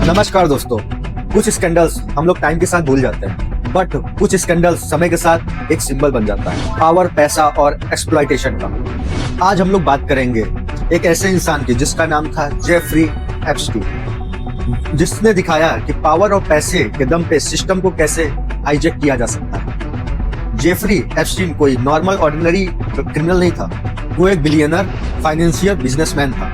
नमस्कार दोस्तों। कुछ स्कैंडल्स हम लोग टाइम के साथ भूल जाते हैं, बट कुछ स्कैंडल्स समय के साथ एक सिंबल बन जाता है, पावर, पैसा और एक्सप्लॉयटेशन का। आज हम लोग बात करेंगे एक ऐसे इंसान की जिसका नाम था जेफरी एप्स्टीन, जिसने दिखाया कि पावर और पैसे के दम पे सिस्टम को कैसे हाईजैक किया जा सकता है। जेफरी एप्स्टीन कोई नॉर्मल ऑर्डिनरी क्रिमिनल नहीं था, वो एक बिलियनर फाइनेंशियल बिजनेसमैन था।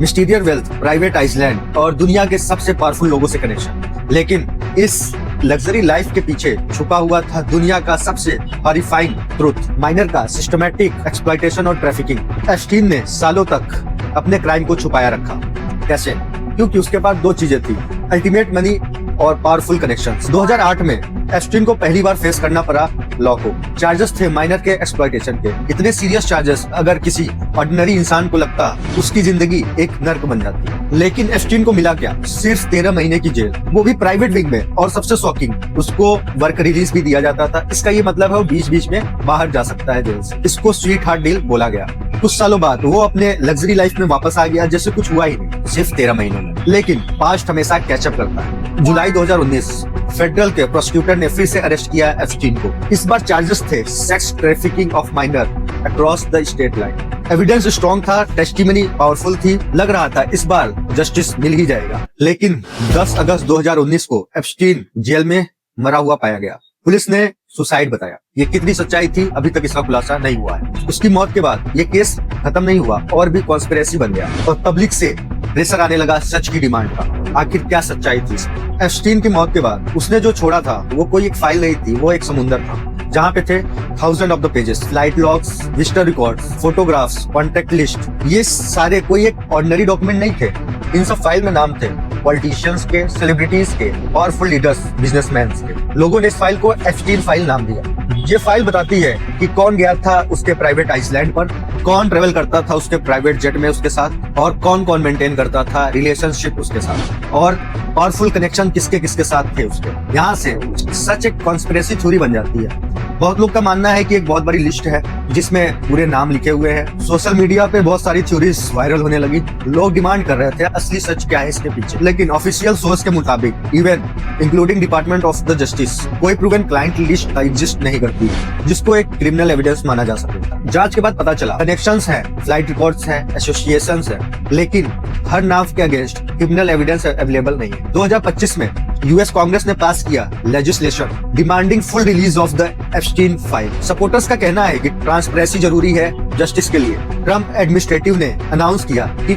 मिस्टीरियर वेल्थ, प्राइवेट आइसलैंड और दुनिया के सबसे पावरफुल लोगों से कनेक्शन। लेकिन इस लग्जरी लाइफ के पीछे छुपा हुआ था दुनिया का सबसे हॉरिफाइंग ट्रुथ, माइनर का सिस्टमैटिक एक्सप्लॉयटेशन और ट्रैफिकिंग। एप्स्टीन ने सालों तक अपने क्राइम को छुपाया रखा। कैसे? क्योंकि उसके पास दो चीजें थी, अल्टीमेट मनी और पावरफुल कनेक्शंस। 2008 में एप्स्टीन को पहली बार फेस करना पड़ा लॉ को। चार्जेस थे माइनर के एक्सप्लॉयटेशन के, इतने सीरियस चार्जेस अगर किसी ऑर्डिनरी इंसान को लगता उसकी जिंदगी एक नर्क बन जाती। लेकिन एप्स्टीन को मिला क्या? सिर्फ 13 महीने की जेल, वो भी प्राइवेट विंग में। और सबसे शॉकिंग, उसको वर्क रिलीज भी दिया जाता था। इसका ये मतलब है वो बीच बीच में बाहर जा सकता है जेल से। इसको स्वीट हार्ट डील बोला गया। कुछ सालों बाद वो अपने लग्जरी लाइफ में वापस आ गया जैसे कुछ हुआ ही नहीं, सिर्फ 13 महीनों में। लेकिन पास्ट हमेशा कैचअप करता है। जुलाई 2019 फेडरल के प्रोसिक्यूटर ने फिर से अरेस्ट किया एप्स्टीन को। इस बार चार्जेस थे sex trafficking of minor across the state line. Evidence strong था, टेस्टिमनी पावरफुल थी, लग रहा था इस बार जस्टिस मिल ही जाएगा। लेकिन 10 अगस्त 2019 को एप्स्टीन जेल में मरा हुआ पाया गया। पुलिस ने सुसाइड बताया। ये कितनी सच्चाई थी अभी तक इसका खुलासा नहीं हुआ है। उसकी मौत के बाद ये केस खत्म नहीं हुआ और भी कॉन्स्पिरेसी बन गया और पब्लिक से प्रेशर आने लगा सच की डिमांड का। आखिर क्या सच्चाई थी? एप्स्टीन की मौत के बाद उसने जो छोड़ा था वो कोई एक फाइल नहीं थी, वो एक समुंदर था जहाँ पे थे thousand of the pages, flight logs, visitor records, photographs, contact list. ये सारे कोई एक ऑर्डिनरी डॉक्यूमेंट नहीं थे। इन सब फाइल में नाम थे पॉलिटिशियंस के, सेलिब्रिटीज के, पावरफुल लीडर्स, बिजनेसमैन के। लोगों ने इस फाइल को एप्स्टीन फाइल नाम दिया। ये फाइल बताती है कि कौन गया था उसके प्राइवेट आइसलैंड पर, कौन ट्रेवल करता था उसके प्राइवेट जेट में उसके साथ, और कौन कौन मेंटेन करता था रिलेशनशिप उसके साथ, और पावरफुल कनेक्शन किसके किसके साथ थे उसके। यहाँ से सच एक कॉन्स्पिरेसी थ्योरी बन जाती है। बहुत लोग का मानना है कि एक बहुत बड़ी लिस्ट है जिसमें पूरे नाम लिखे हुए हैं। सोशल मीडिया पे बहुत सारी थ्योरीज वायरल होने लगी। लोग डिमांड कर रहे थे असली सच क्या है इसके पीछे। लेकिन ऑफिशियल सोर्स के मुताबिक even including department of the justice कोई प्रूवन क्लाइंट लिस्ट एग्जिस्ट नहीं करती जिसको एक क्रिमिनल एविडेंस माना जा सके। जांच के बाद पता चला कनेक्शंस है, फ्लाइट रिकॉर्ड्स है, एसोसिएशंस है, लेकिन हर नाम के अगेंस्ट क्रिमिनल एविडेंस अवेलेबल नहीं है। 2025 में यूएस कांग्रेस ने पास किया legislation demanding full release of the Epstein file. Supporters का कहना है कि ट्रांसपेरेंसी जरूरी है जस्टिस के लिए। ट्रम्प एडमिनिस्ट्रेटिव ने अनाउंस किया कि